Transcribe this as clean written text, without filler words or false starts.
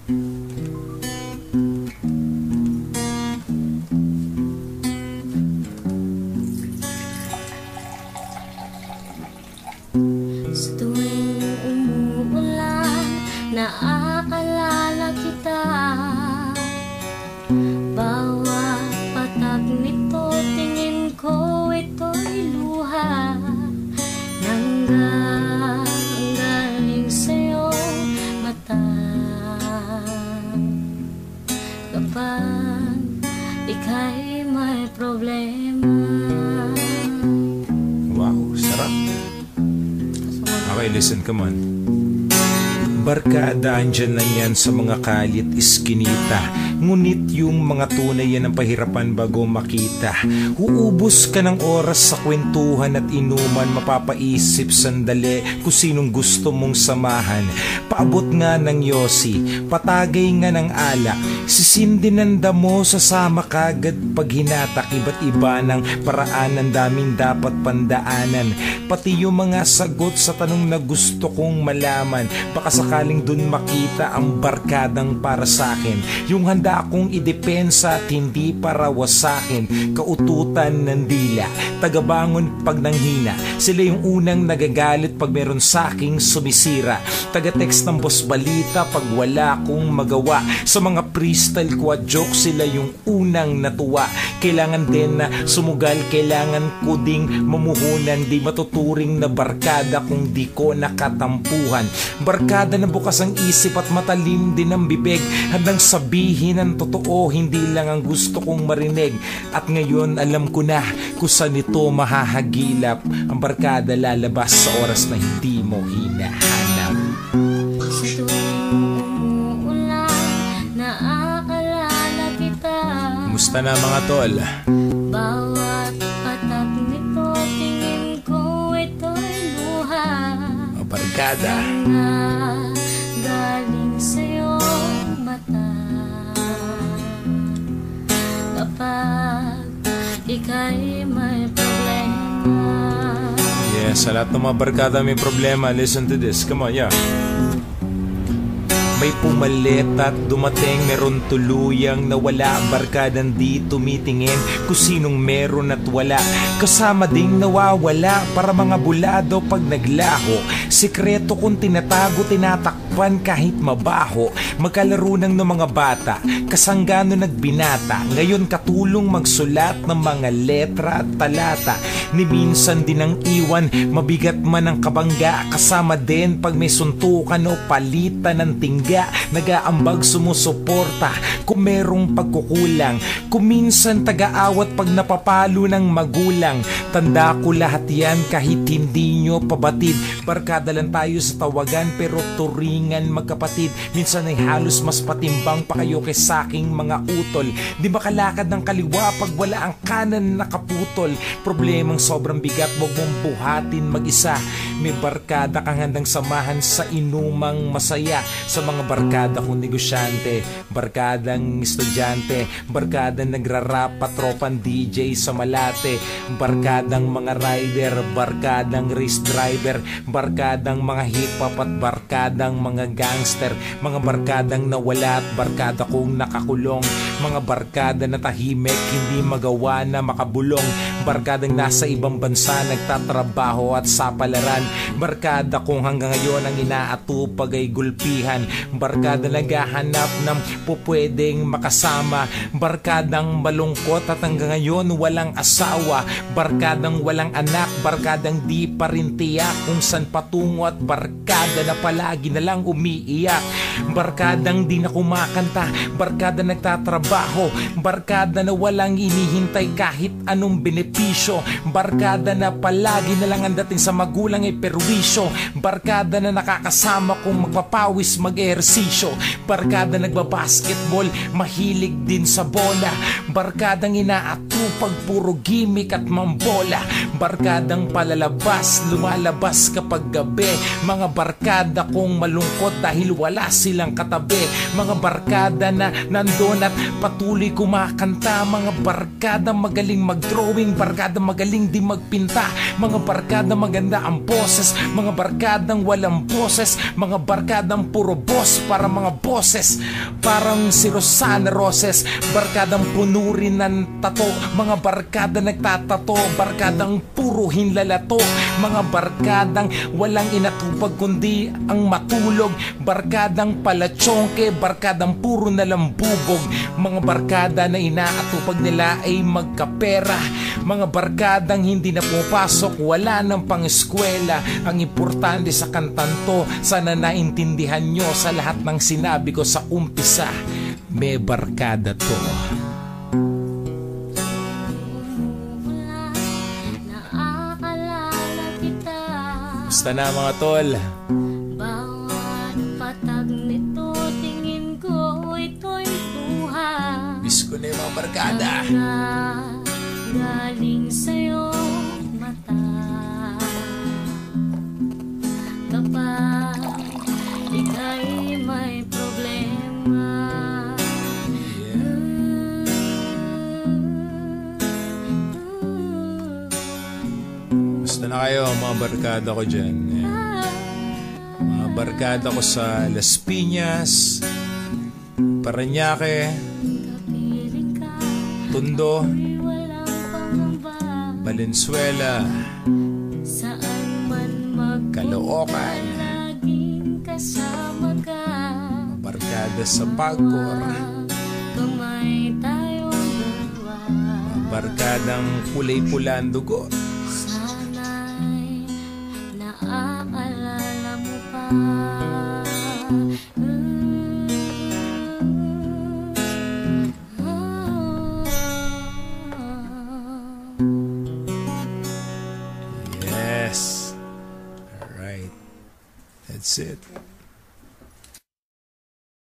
Sa tuwing umuulan, naaalala kita. Bawat patag nito, tingin ko ito'y luha. Nanggaling sa'yo mata. Kapag ika'y may problema. Wow, sarap. Okay, listen, come on. Barkada, andyan lang yan sa mga kalit iskinita. Ngunit yung mga tunay yan ang pahirapan bago makita. Uubos ka ng oras sa kwentuhan at inuman. Mapapaisip sandali kung sinong gusto mong samahan. Paabot nga ng yosi, patagay nga ng alak. Sisindin ng damo, sasama kagad pag hinatak. Iba't iba ng paraan, ang daming dapat pandaanan. Pati yung mga sagot sa tanong na gusto kong malaman. Baka sakaling dun makita ang barkadang para sa'kin. Yung handa akong idepensa at hindi para wasakin. Kaututan ng dila, tagabangon pag nanghina. Sila yung unang nagagalit pag meron sa'king sumisira. Taga-text ng boss balita pag wala kong magawa. Sa mga freestyle ko at joke, sila yung unang natuwa. Kailangan din na sumugal, kailangan ko ding mamuhunan. Di matuturing na barkada kung di ko nakatampuhan. Barkada na bukas ang isip at matalim din ang bibig. Handang sabihin ang totoo, hindi lang ang gusto kong marinig. At ngayon alam ko na kung saan ito mahahagilap. Ang barkada lalabas sa oras na hindi mo hinahanap. Sa tuwing umuulan, naaalala kita. Kumusta na mga tol? Bawat patag nito, tingin ko ito'y luha. O barkada. Galing sa'yo mata. Kapag ika'y may problema. Yes, sa lahat ng mga barkada may problema, listen to this. Come on, yeah. May pumalit at dumating, meron tuluyang nawala. Barkadang di tumitingin kung sinong meron at wala. Kasama ding nawawala para mga bulado pag naglaho. Sikreto kung tinatago, tinatakpan kahit mabaho. Magkalaro ng mga bata, kasanggano nagbinata. Ngayon katulong magsulat ng mga letra at talata. Ni minsan din ang iwan, mabigat man ang kabangga. Kasama din pag may suntukan o palitan ng tingga. Nag-aambag sumusuporta kung merong pagkukulang. Kung minsan taga-awat pag napapalo ng magulang. Tanda ko lahat yan kahit hindi nyo pabatid. Barkada lang tayo sa tawagan pero turingan magkapatid. Minsan ay halos mas patimbang pa kayo kaysa aking mga utol. Di makalakad ng kaliwa pag wala ang kanan nakaputol. Problemang sobrang bigat, wag mong buhatin mag-isa. May barkada kang handang samahan sa inumang masaya. Sa mga barkada kong negosyante, barkadang estudyante, barkadang nagrarap at tropang DJ sa Malate, barkadang mga rider, barkadang race driver, barkadang mga hip-hop at barkadang mga gangster, mga barkadang nawala at barkada kong nakakulong, mga barkada na tahimik, hindi magawa na makabulong, barkadang nasa ibang bansa nagtatrabaho at sa palaran, barkada kong hanggang ngayon ang inaatupag ay gulpihan, barkada naghahanap ng pupwedeng makasama, barkadang malungkot at hanggang ngayon walang asawa, barkadang walang anak, barkadang di pa rin tiyak kung saan patungo at barkada na palagi na lang umiiyak, barkadang di na kumakanta, barkada nagtatrabaho, barkada na walang inihintay kahit anong benepisyo, barkada na palagi na lang ang dating sa magulang ay perwisyo, barkada na nakakasama kung magpapawis mag-ehersisyo, barkada nagbabasketball, mahilig din sa bola, barkadang inaatupag puro gimmick at mambola, barkadang palalabas, lumalabas kapag gabi, mga barkada kong malungkot dahil wala silang katabi, mga barkada na nandun at patuloy kumakanta. Mga barkada magaling mag-drawing, barkada magaling di magpinta, mga barkada maganda ang boses, mga barkadang walang boses, mga barkadang puro boss para mga boses, parang si Rosana Roses, barkadang puno rin ng tato, mga barkada nagtatato, barkadang puro hinlalato, mga barkadang walang inatupag kundi ang matulog, barkadang palatsongke, barkadang puro nalambubog, mga barkada na inaatupag nila ay magkapera, mga barkadang hindi na pumapasok, wala nang pang-eskwela. Ang importante sa kantan to, sana naintindihan nyo sa lahat ng sinabi ko sa umpisa, may barkada to. Naaalala kita. Basta na mga tol. Bawat patag nito, tingin ko ito'y buhay. Miss ko na yung mga barkada. Galing sa'yo mata. Kapag ika'y may problema, Basta na kayo mga barkada ko dyan. Mga barkada ko sa Las Piñas, Parañaque, kapiling ka, Tondo, ako'y walang pangamba. Valenzuela, Saan man magpunta, Caloocan, laging kasama ka. barkada sa Pagcor, Kamay tayong dalawa. barkadang kulay-pula ang dugo. Sana'y naaalala mo pa. Yes. Alright. That's it.